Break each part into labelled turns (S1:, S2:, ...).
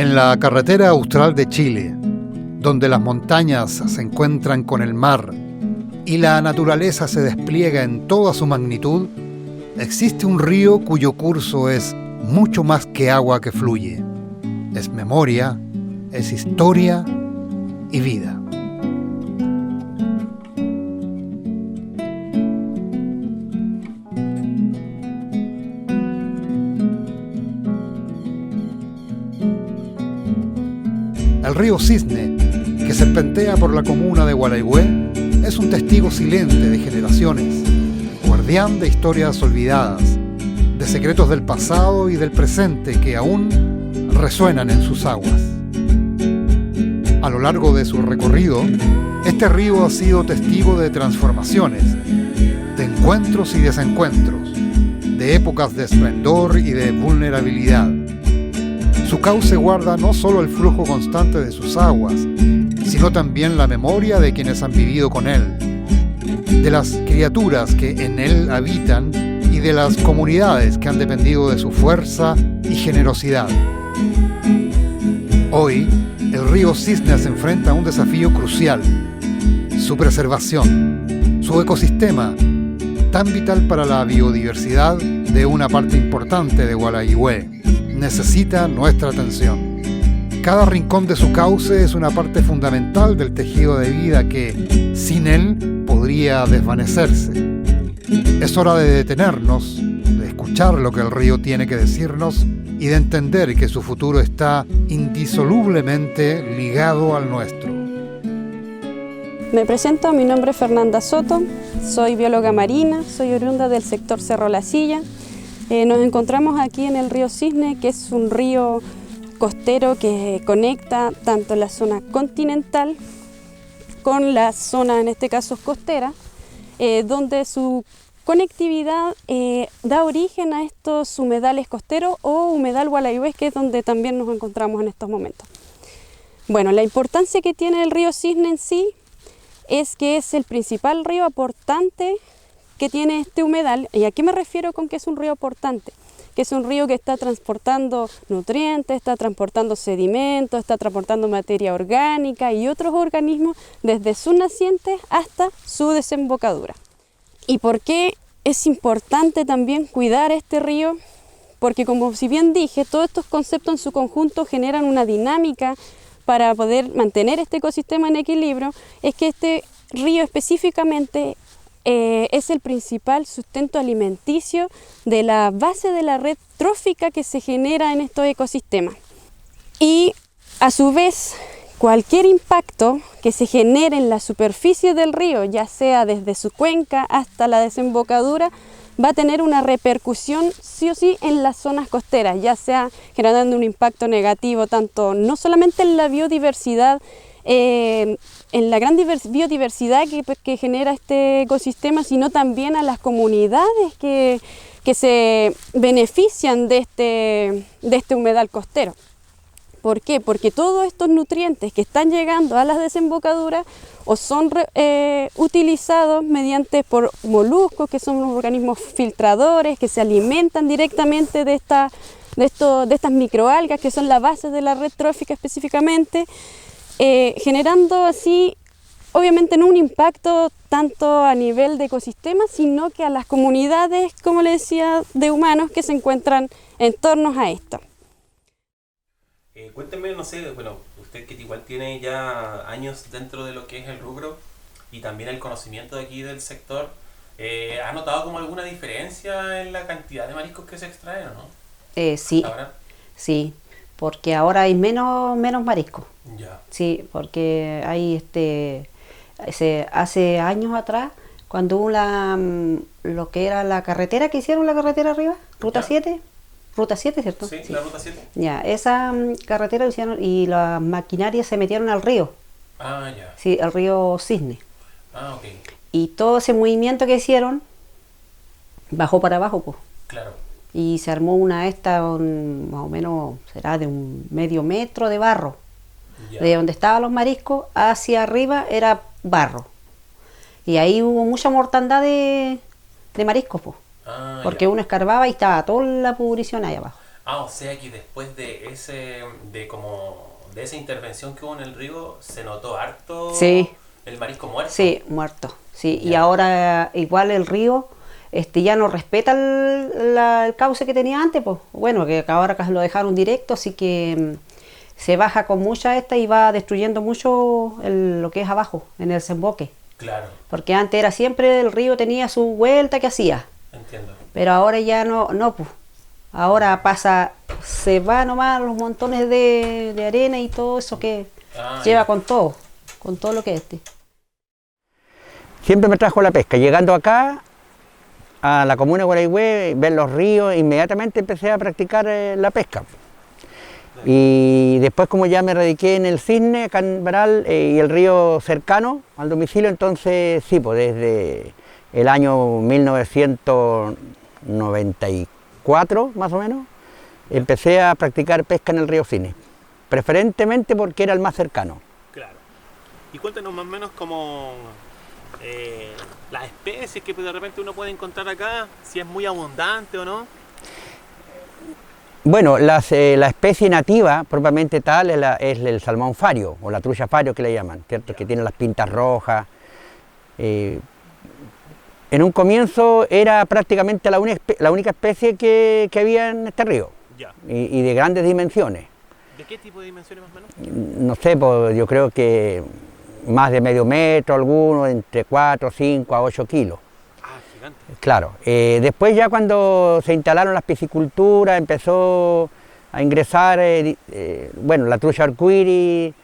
S1: En la carretera austral de Chile, donde las montañas se encuentran con el mar y la naturaleza se despliega en toda su magnitud, existe un río cuyo curso es mucho más que agua que fluye. Es memoria, es historia y vida. El río Cisne, que serpentea por la comuna de Gualeguay, es un testigo silente de generaciones, guardián de historias olvidadas, de secretos del pasado y del presente que aún resuenan en sus aguas. A lo largo de su recorrido, este río ha sido testigo de transformaciones, de encuentros y desencuentros, de épocas de esplendor y de vulnerabilidad. Su cauce guarda no solo el flujo constante de sus aguas, sino también la memoria de quienes han vivido con él, de las criaturas que en él habitan y de las comunidades que han dependido de su fuerza y generosidad. Hoy, el río Cisne se enfrenta a un desafío crucial: su preservación, su ecosistema, tan vital para la biodiversidad de una parte importante de Gualeguay, necesita nuestra atención. Cada rincón de su cauce es una parte fundamental del tejido de vida que, sin él, podría desvanecerse. Es hora de detenernos, de escuchar lo que el río tiene que decirnos y de entender que su futuro está indisolublemente ligado al nuestro.
S2: Me presento, mi nombre es Fernanda Soto, soy bióloga marina, soy oriunda del sector Cerro La Silla. Nos encontramos aquí en el río Cisne, que es un río costero que conecta tanto la zona continental con la zona, en este caso, costera, donde su conectividad da origen a estos humedales costeros o humedal Gualeguay, que es donde también nos encontramos en estos momentos. Bueno, la importancia que tiene el río Cisne en sí es que es el principal río aportante que tiene este humedal. ¿Y a qué me refiero con que es un río aportante? Que es un río que está transportando nutrientes, está transportando sedimentos, está transportando materia orgánica y otros organismos desde sus nacientes hasta su desembocadura. ¿Y por qué es importante también cuidar este río? Porque, como si bien dije, todos estos conceptos en su conjunto generan una dinámica para poder mantener este ecosistema en equilibrio. Es que este río específicamente es el principal sustento alimenticio de la base de la red trófica que se genera en estos ecosistemas. Y a su vez, cualquier impacto que se genere en la superficie del río, ya sea desde su cuenca hasta la desembocadura, va a tener una repercusión sí o sí en las zonas costeras, ya sea generando un impacto negativo tanto no solamente en la biodiversidad, en la gran biodiversidad que genera este ecosistema, sino también a las comunidades que se benefician de este humedal costero. ¿Por qué? Porque todos estos nutrientes que están llegando a las desembocaduras o son utilizados por moluscos, que son unos organismos filtradores que se alimentan directamente de estas microalgas, que son la base de la red trófica específicamente, generando así, obviamente, no un impacto tanto a nivel de ecosistema, sino que a las comunidades, como le decía, de humanos que se encuentran en torno a esto.
S3: Cuénteme, no sé, bueno, usted que igual tiene ya años dentro de lo que es el rubro y también el conocimiento de aquí del sector, ¿ha notado como alguna diferencia en la cantidad de mariscos que se extraen o no?
S4: Sí,
S3: ¿Ahora?
S4: sí, porque ahora hay menos mariscos.
S3: Ya.
S4: Sí, porque hay hace años atrás, cuando hubo lo que era la carretera que hicieron, la carretera arriba, Ruta 7, ¿cierto?
S3: Sí, la Ruta 7.
S4: Ya, esa carretera lo hicieron y las maquinarias se metieron al río.
S3: Ah, ya.
S4: Sí, al río Cisne.
S3: Ah, ok.
S4: Y todo ese movimiento que hicieron bajó para abajo, pues.
S3: Claro.
S4: Y se armó más o menos, será de un medio metro de barro.
S3: Ya.
S4: De donde estaban los mariscos hacia arriba era barro. Y ahí hubo mucha mortandad de mariscos, pues.
S3: Ah,
S4: porque
S3: ya.
S4: uno escarbaba y estaba toda la pudrición ahí abajo.
S3: Ah, o sea que después de esa intervención que hubo en el río, se notó harto
S4: Sí.
S3: el marisco muerto.
S4: Sí, muerto. Sí, y
S3: Ya.
S4: ahora igual el río ya no respeta el cauce que tenía antes, pues. Bueno, que ahora lo dejaron directo, así que se baja con mucha y va destruyendo mucho lo que es abajo, en el desemboque.
S3: Claro,
S4: Porque antes era siempre el río tenía su vuelta que hacía,
S3: entiendo.
S4: pero ahora ya no, pues. Ahora pasa, se va nomás los montones de arena y todo eso que
S3: Ah,
S4: lleva
S3: ya.
S4: con todo lo que es
S5: Siempre me trajo la pesca. Llegando acá, a la comuna de Gualeguay, ver los ríos, inmediatamente empecé a practicar la pesca. Y después, como ya me radiqué en el Cisne, acá en Baral, y el río cercano al domicilio, entonces sí, pues desde el año 1994, más o menos, empecé a practicar pesca en el río Cisne, preferentemente porque era el más cercano.
S3: Claro. Y cuéntanos más o menos como las especies que de repente uno puede encontrar acá, si es muy abundante o no.
S5: Bueno, la especie nativa, propiamente tal, es el salmón fario, o la trucha fario que le llaman, ¿cierto? Que tiene las pintas rojas. En un comienzo era prácticamente la única especie que había en este río,
S3: Ya.
S5: y de grandes dimensiones.
S3: ¿De qué tipo de dimensiones más o menos?
S5: No sé, pues, yo creo que más de medio metro, algunos entre 4, 5 a 8 kilos.
S3: Ah, gigante.
S5: Claro, después ya cuando se instalaron las pisciculturas empezó a ingresar, bueno, la trucha arcoíris,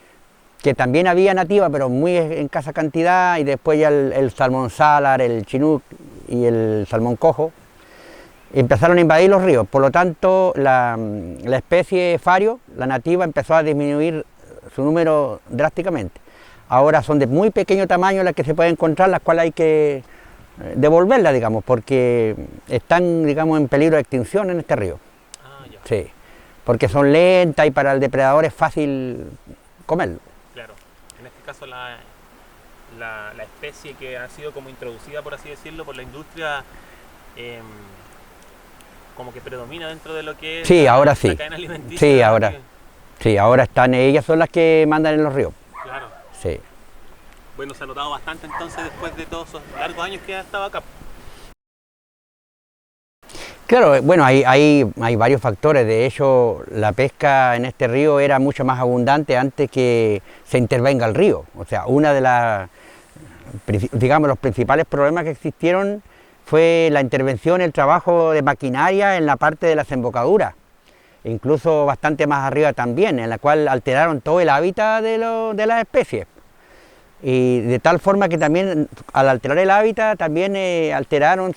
S5: que también había nativa, pero muy en escasa cantidad, y después ya el salmón salar, el chinook y el salmón cojo, empezaron a invadir los ríos. Por lo tanto, la especie fario, la nativa, empezó a disminuir su número drásticamente. Ahora son de muy pequeño tamaño las que se pueden encontrar, las cuales hay que devolverlas, digamos, porque están, digamos, en peligro de extinción en este río.
S3: Ah, ya.
S5: Sí, porque son lentas y para el depredador es fácil comerlo.
S3: Claro. En este caso la especie que ha sido como introducida, por así decirlo, por la industria, como que predomina dentro de lo que es
S5: Sí, ahora
S3: la
S5: sí.
S3: cadena alimenticia.
S5: Sí, ahora. Sí, ahora ellas son las que mandan en los ríos.
S3: Claro.
S5: Sí.
S3: Bueno, se ha notado bastante entonces después de todos esos largos años que ha estado acá.
S5: Claro, bueno, hay varios factores. De hecho, la pesca en este río era mucho más abundante antes que se intervenga el río. O sea, una de digamos, los principales problemas que existieron fue la intervención, el trabajo de maquinaria en la parte de las embocaduras, incluso bastante más arriba también, en la cual alteraron todo el hábitat de las especies. Y de tal forma que también, al alterar el hábitat, también alteraron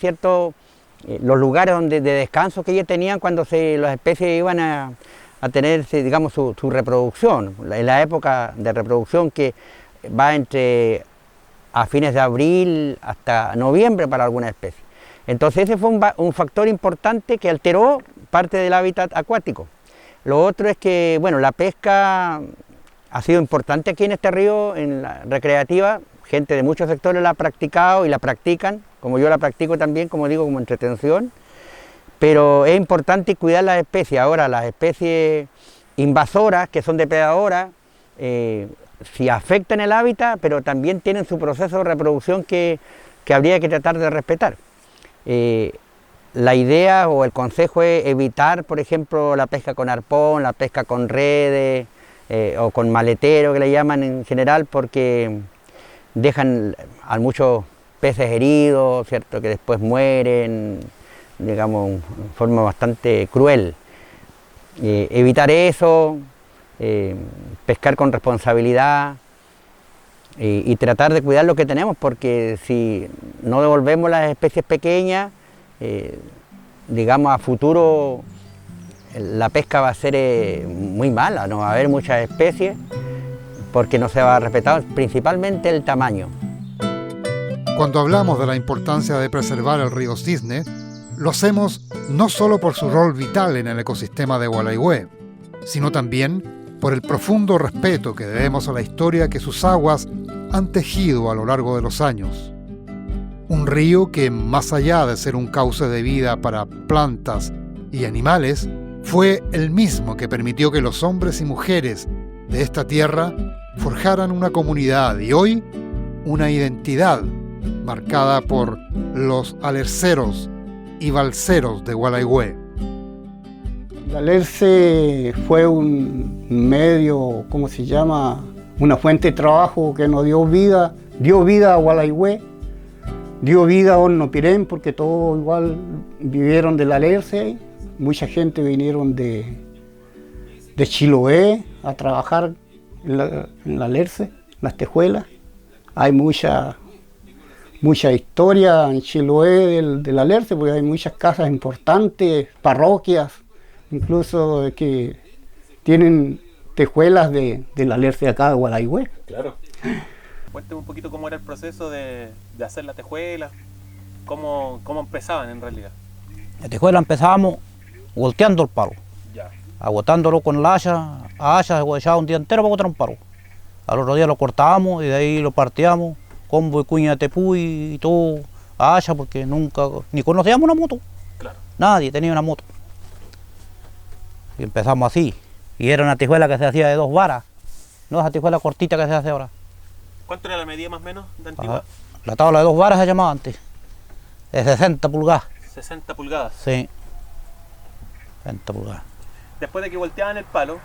S5: los lugares de descanso que ellos tenían cuando las especies iban a tener, digamos, su reproducción, en la época de reproducción que va a fines de abril hasta noviembre para algunas especies. Entonces ese fue un factor importante que alteró parte del hábitat acuático. Lo otro es que, bueno, la pesca ha sido importante aquí en este río, en la recreativa. Gente de muchos sectores la ha practicado y la practican, como yo la practico también, como digo, como entretención. Pero es importante cuidar las especies. Ahora, las especies invasoras, que son depredadoras, sí afectan el hábitat, pero también tienen su proceso de reproducción que habría que tratar de respetar. La idea o el consejo es evitar, por ejemplo, la pesca con arpón, la pesca con redes o con maletero, que le llaman en general, porque dejan a muchos peces heridos, ¿cierto?, que después mueren, digamos, en forma bastante cruel. Evitar eso, pescar con responsabilidad y tratar de cuidar lo que tenemos, porque si no devolvemos las especies pequeñas, digamos, a futuro la pesca va a ser muy mala, no va a haber muchas especies porque no se va a respetar principalmente el tamaño.
S1: Cuando hablamos de la importancia de preservar el río Cisne, lo hacemos no solo por su rol vital en el ecosistema de Gualeguay, sino también por el profundo respeto que debemos a la historia que sus aguas han tejido a lo largo de los años. Un río que, más allá de ser un cauce de vida para plantas y animales, fue el mismo que permitió que los hombres y mujeres de esta tierra forjaran una comunidad y hoy una identidad marcada por los alerceros y balseros de Gualeguay.
S6: El alerce fue un medio, ¿cómo se llama? Una fuente de trabajo que nos dio vida a Gualeguay, dio vida a Horno Pirén, porque todos igual vivieron del alerce. Mucha gente vinieron de Chiloé a trabajar en la alerce, las tejuelas. Hay mucha historia en Chiloé del alerce, porque hay muchas casas importantes, parroquias, incluso que tienen tejuelas del alerce de acá de Gualeguay.
S3: Claro. Cuénteme un poquito cómo era el proceso de hacer la tejuela, cómo empezaban en realidad.
S7: La tejuela empezábamos volteando el palo,
S3: Ya.
S7: agotándolo con la hacha, se echaba un día entero para agotar un palo. Al otro día lo cortábamos y de ahí lo partíamos, combo y cuña de tepú y todo a hacha, porque nunca, ni conocíamos una moto.
S3: Claro.
S7: Nadie tenía una moto. Y empezamos así. Y era una tejuela que se hacía de 2 varas, no esa tejuela cortita que se hace ahora.
S3: ¿Cuánto era la medida más o menos de antigua?
S7: La tabla de 2 varas se llamaba antes, de 60 pulgadas.
S3: 60 pulgadas.
S7: Sí, 60 pulgadas.
S3: Después de que volteaban el palo,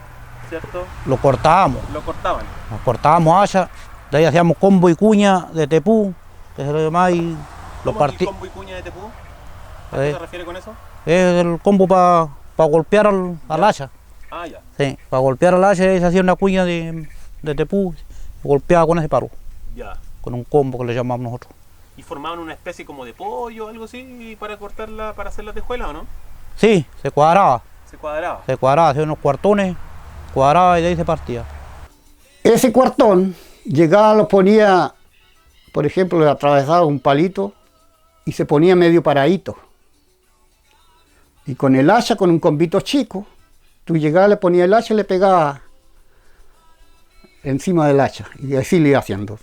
S3: ¿cierto?
S7: Lo cortábamos.
S3: Lo cortaban.
S7: Nos cortábamos hacha, de ahí hacíamos combo y cuña de tepú, que se lo llamaba, y lo
S3: ¿Cómo
S7: partí.
S3: el combo y cuña de tepú? ¿A qué se refiere con eso?
S7: Es el combo para golpear al hacha.
S3: Ah, ya.
S7: Sí, para golpear al hacha se hacía una cuña de tepú, y golpeaba con ese palo,
S3: Ya.
S7: con un combo que le llamamos nosotros.
S3: ¿Y formaban una especie como de pollo o algo así para cortarla, para hacer la tejuela o no?
S7: Sí, se cuadraba,
S3: Se cuadraba.
S7: hacía unos cuartones, cuadraba y de ahí se partía.
S6: Ese cuartón llegaba, lo ponía, por ejemplo, le atravesaba un palito y se ponía medio paradito. Y con el hacha, con un combito chico, tú llegabas, le ponías el hacha y le pegabas encima del hacha. Y así le iba haciendo.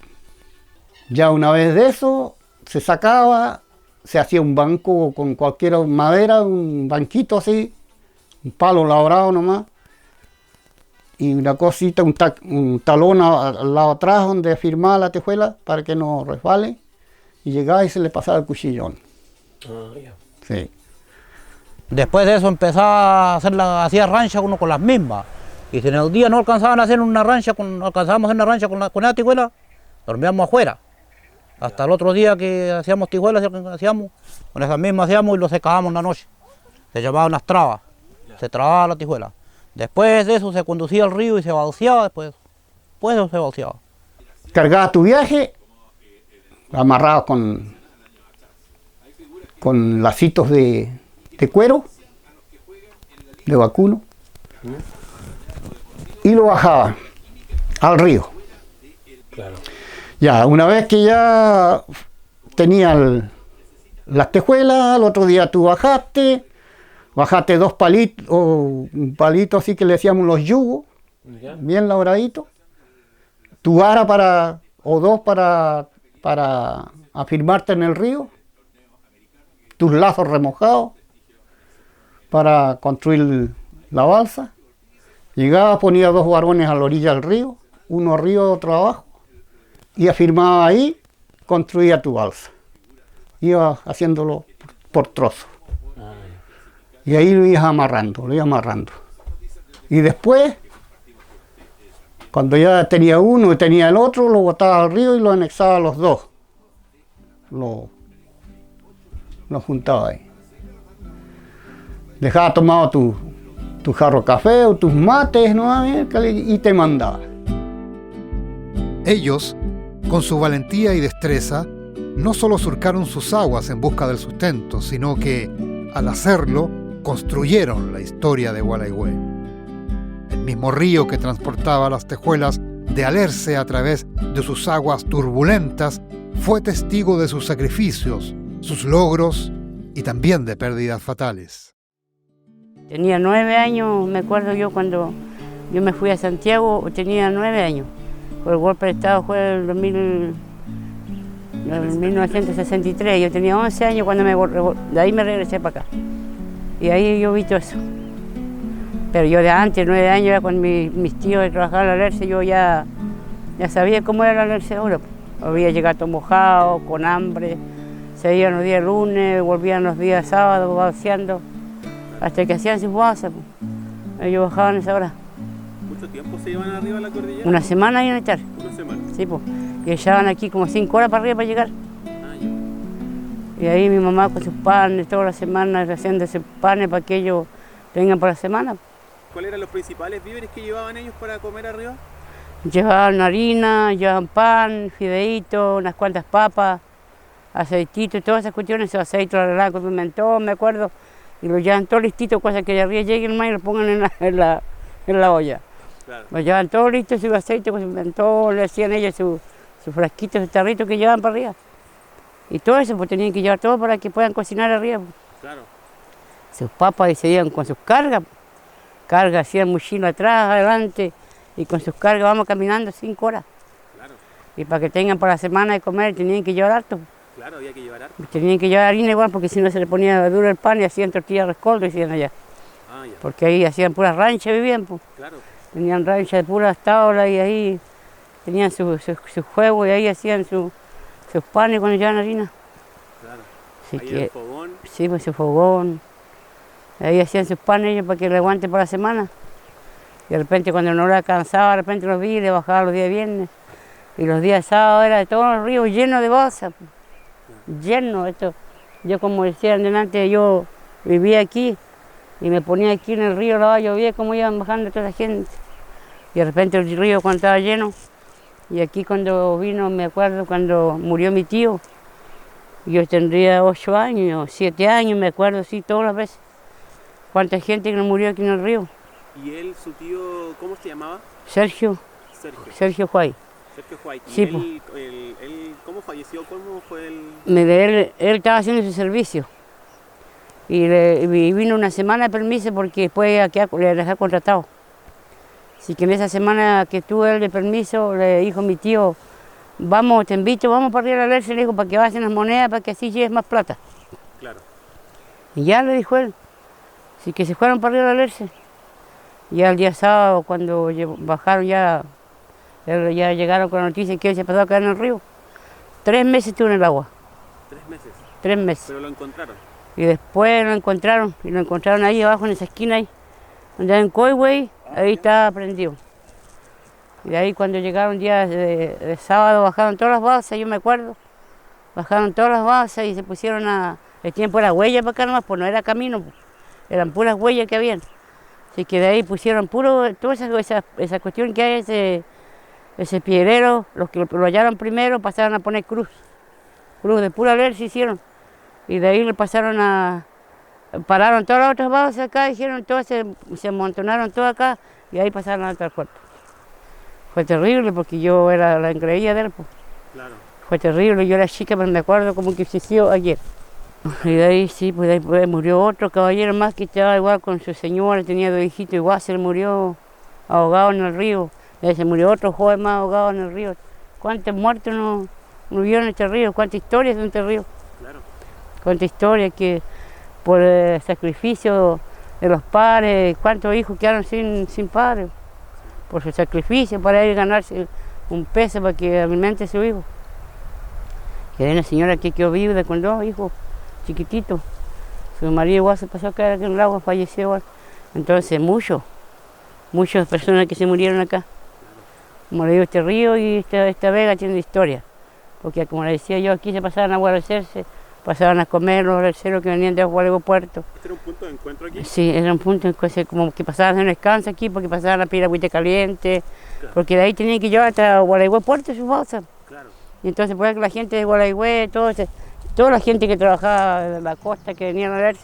S6: Ya una vez de eso, se sacaba, se hacía un banco con cualquier madera, un banquito así, un palo labrado nomás. Y una cosita, un talón al lado atrás donde firmaba la tejuela para que no resbale. Y llegaba y se le pasaba el cuchillón. Sí.
S7: Después de eso empezaba a hacía rancha uno con las mismas. Y si en el día no alcanzaban a hacer una rancha, alcanzábamos a hacer una rancha con esa tijuela, dormíamos afuera. Hasta el otro día que hacíamos tijuelas, con esas mismas hacíamos y lo secábamos en la noche. Se llamaban las trabas, se trababa la tijuela. Después de eso se conducía al río y se balseaba después de eso se balseaba.
S6: Cargabas tu viaje, amarrado con lacitos de cuero, de vacuno, y lo bajaba al río.
S3: Claro.
S6: Ya, una vez que ya tenía las tejuelas, al otro día tú bajaste 2 palitos, o un palito así que le decíamos los yugos,
S3: Ya.
S6: bien labraditos, tu vara o 2 para afirmarte en el río, tus lazos remojados para construir la balsa. Llegaba, ponía 2 varones a la orilla del río, uno arriba, otro abajo, y afirmaba ahí, construía tu balsa. Iba haciéndolo por trozos. Y ahí lo ibas amarrando, Y después, cuando ya tenía uno y tenía el otro, lo botaba al río y lo anexaba a los dos. Lo juntaba ahí. Dejaba tomado tu jarro de café o tus mates, ¿no? Y te mandaba.
S1: Ellos, con su valentía y destreza, no solo surcaron sus aguas en busca del sustento, sino que, al hacerlo, construyeron la historia de Gualeguay. El mismo río que transportaba las tejuelas de Alerce a través de sus aguas turbulentas fue testigo de sus sacrificios, sus logros y también de pérdidas fatales.
S8: Tenía 9 años, me acuerdo yo cuando yo me fui a Santiago, tenía 9 años. El golpe de Estado fue en 1963, yo tenía 11 años cuando de ahí me regresé para acá. Y ahí yo vi todo eso. Pero yo de antes, 9 años, ya cuando mis tíos trabajaban en la Alerce, yo ya sabía cómo era la Alerce ahora. Había llegado todo mojado, con hambre, se iban los días lunes, volvían los días sábados, vaciando, hasta que hacían sus bases. Ellos bajaban a esa hora.
S9: ¿Cuánto tiempo se iban arriba a la cordillera?
S8: Una semana y una tarde.
S9: Una semana.
S8: Sí, pues. Y echaban aquí como 5 horas para arriba para llegar.
S9: Ah, ya.
S8: Y ahí mi mamá con sus panes, todas las semanas haciendo sus panes para que ellos tengan por la semana.
S9: ¿Cuáles eran los principales víveres que llevaban ellos para comer arriba?
S8: Llevaban harina, llevaban pan, fideitos, unas cuantas papas, aceititos, todas esas cuestiones, esos aceites los arreglaban con pimentón, me acuerdo, y los llevan todo listito, cosas que de arriba lleguen más y lo pongan en la olla.
S9: Claro.
S8: Los llevan todo listo, su aceite con pimentón, le hacían ellos sus frasquitos, sus tarritos que llevaban para arriba. Y todo eso, pues tenían que llevar todo para que puedan cocinar arriba. Pues.
S9: Claro.
S8: Sus papas y se iban con sus cargas, hacían mochila atrás, adelante, y con sus cargas vamos caminando 5 horas.
S9: Claro.
S8: Y para que tengan para la semana de comer tenían que llevar harto.
S9: Claro, había que llevar harto.
S8: Tenían que llevar harina igual porque si no se le ponía duro el pan y hacían tortillas de rescoldo, decían allá.
S9: Ah, ya.
S8: Porque ahí hacían puras ranchas, vivían. Pues.
S9: Claro.
S8: Tenían ranchas de puras tablas y ahí tenían sus juegos y ahí hacían sus panes cuando llevaban harina.
S9: Claro.
S8: Así
S9: Ahí
S8: que,
S9: el fogón.
S8: sí, pues su fogón. Ahí hacían sus panes ellos para que le aguanten para la semana. Y de repente cuando no lo alcanzaba, de repente los vi y le bajaba los días viernes. Y los días sábados era de todos los ríos llenos de balsas. Lleno esto. Yo como decían delante, yo vivía aquí y me ponía aquí en el río, yo veía cómo iban bajando toda la gente. Y de repente el río cuando estaba lleno. Y aquí cuando vino, me acuerdo cuando murió mi tío, yo tendría 8 años, 7 años, me acuerdo, sí, todas las veces. Cuánta gente que nos murió aquí en el río.
S9: ¿Y él, su tío, cómo se llamaba?
S8: Sergio Juay.
S9: Sergio Juay. ¿Y
S8: Sí,
S9: él cómo falleció? ¿Cómo fue el...?
S8: Él estaba haciendo su servicio. Y vino una semana de permiso porque después aquí le dejé contratado. Así que en esa semana que tuve él de permiso, le dijo mi tío, vamos, te invito, vamos para arriba a Alerce, le dijo, para que vayas en las monedas, para que así lleves más plata.
S9: Claro.
S8: Y ya le dijo él. Así que se fueron para arriba a Alerce. Ya el día sábado, cuando bajaron ya llegaron con la noticia que él se pasó a quedar en el río. 3 meses estuvo en el agua.
S9: 3 meses.
S8: 3 meses.
S9: Pero lo encontraron.
S8: Y después lo encontraron ahí abajo en esa esquina ahí, donde en Coyway, ahí estaba prendido. Y de ahí cuando llegaron días de sábado bajaron todas las balsas, yo me acuerdo, bajaron todas las balsas y se pusieron el tiempo era huella para acá nomás, pues no era camino, pues, eran puras huellas que habían. Así que de ahí pusieron toda esa cuestión que hay, ese piedrero, los que lo hallaron primero pasaron a poner cruz de pura Alerce hicieron. Y de ahí le pararon todas las otras balsas acá, dijeron, todas se amontonaron todas acá y ahí pasaron al otro cuerpo. Fue terrible porque yo era la engreída de él. Pues.
S9: Claro.
S8: Fue terrible, yo era chica, pero me acuerdo como que sucedió ayer. Y de ahí sí, pues de ahí murió otro caballero más que estaba igual con su señora, tenía 2 hijitos igual, se le murió ahogado en el río. Y ahí se murió otro joven más ahogado en el río. ¿Cuántos muertos no vieron en este río? ¿Cuántas historias de este río?
S9: Claro.
S8: Cuánta historia que por el sacrificio de los padres, cuántos hijos quedaron sin padres, por su sacrificio para ir a ganarse un peso para que alimente a su hijo. Y hay una señora que quedó viuda con 2 hijos chiquititos, su marido igual se pasó a caer aquí en el agua, falleció igual. Entonces muchas personas que se murieron acá. Como le digo, este río y esta vega tienen historia, porque como le decía yo, aquí se pasaban a aguarecerse, pasaban a comer los alerceros que venían de Gualeguay Puerto.
S9: ¿Este era un punto de encuentro aquí?
S8: Sí, era un punto en que como que pasaban en descanso aquí, porque pasaban a pedir agüita caliente,
S9: Claro.
S8: porque de ahí tenían que llevar hasta Gualeguay Puerto sus balsas.
S9: Claro.
S8: Y entonces pues la gente de Gualeguay, toda la gente que trabajaba en la costa, que venían a ver,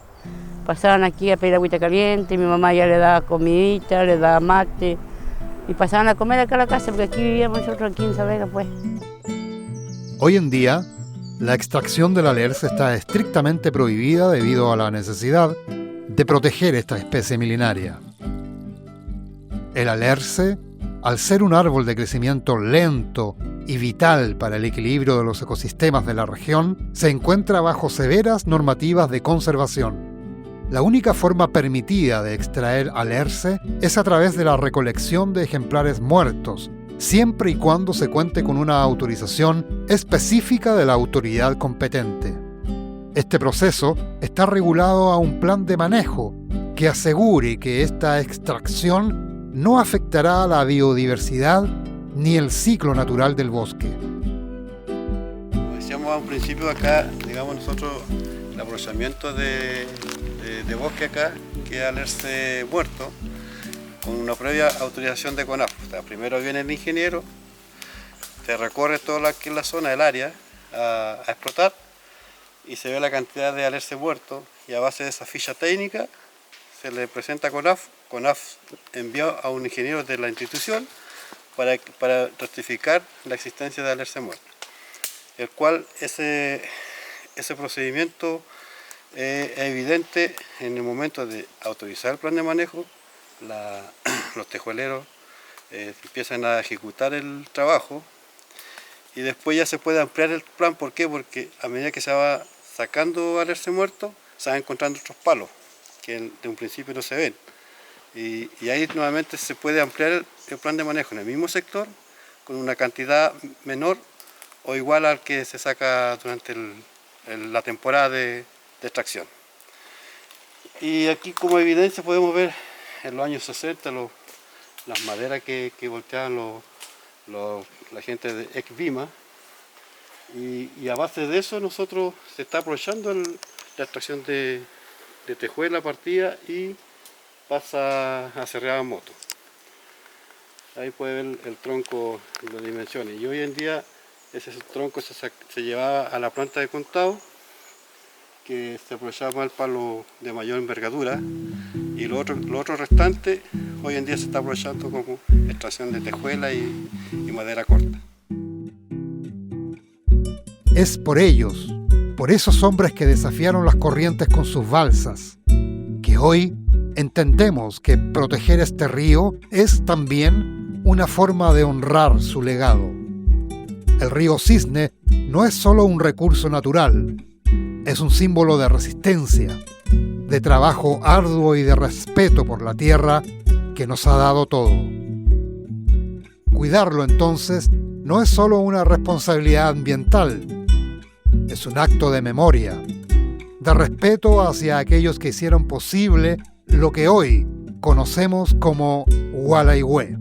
S8: pasaban aquí a pedir agüita caliente, mi mamá ya le daba comidita, le daba mate, y pasaban a comer acá a la casa, porque aquí vivíamos nosotros aquí en Sabega, pues.
S1: Hoy en día, la extracción del Alerce está estrictamente prohibida debido a la necesidad de proteger esta especie milenaria. El Alerce, al ser un árbol de crecimiento lento y vital para el equilibrio de los ecosistemas de la región, se encuentra bajo severas normativas de conservación. la única forma permitida de extraer alerce es a través de la recolección de ejemplares muertos, siempre y cuando se cuente con una autorización específica de la autoridad competente. Este proceso está regulado a un plan de manejo que asegure que esta extracción no afectará a la biodiversidad ni el ciclo natural del bosque.
S10: Como decíamos a un principio acá, digamos nosotros, el aprovechamiento de bosque acá, que es alerce muerto, con una previa autorización de CONAF. O sea, primero viene el ingeniero, se recorre toda la zona del área a explotar y se ve la cantidad de alerce muerto, y a base de esa ficha técnica se le presenta a CONAF. CONAF envía a un ingeniero de la institución para rectificar la existencia de alerce muerto, el cual ese procedimiento es evidente en el momento de autorizar el plan de manejo. Los tejueleros empiezan a ejecutar el trabajo y después ya se puede ampliar el plan. ¿Por qué? Porque a medida que se va sacando alerce muerto, se van encontrando otros palos que de un principio no se ven. Y ahí nuevamente se puede ampliar el plan de manejo en el mismo sector con una cantidad menor o igual al que se saca durante la temporada de extracción. Y aquí como evidencia podemos ver en los años 60 las maderas que volteaban la gente de Ecvima, y a base de eso nosotros se está aprovechando la extracción de tejuela partida y pasa a serreada en moto. Ahí puede ver el tronco y las dimensiones, y hoy en día ese tronco se llevaba a la planta de contado, que se aprovechaba el palo de mayor envergadura, y lo otro restante hoy en día se está aprovechando como extracción de tejuela y madera corta.
S1: Es por ellos, por esos hombres que desafiaron las corrientes con sus balsas, que hoy entendemos que proteger este río es también una forma de honrar su legado. El río Cisne no es solo un recurso natural, es un símbolo de resistencia, de trabajo arduo y de respeto por la tierra que nos ha dado todo. Cuidarlo, entonces, no es solo una responsabilidad ambiental, es un acto de memoria, de respeto hacia aquellos que hicieron posible lo que hoy conocemos como Gualeguay.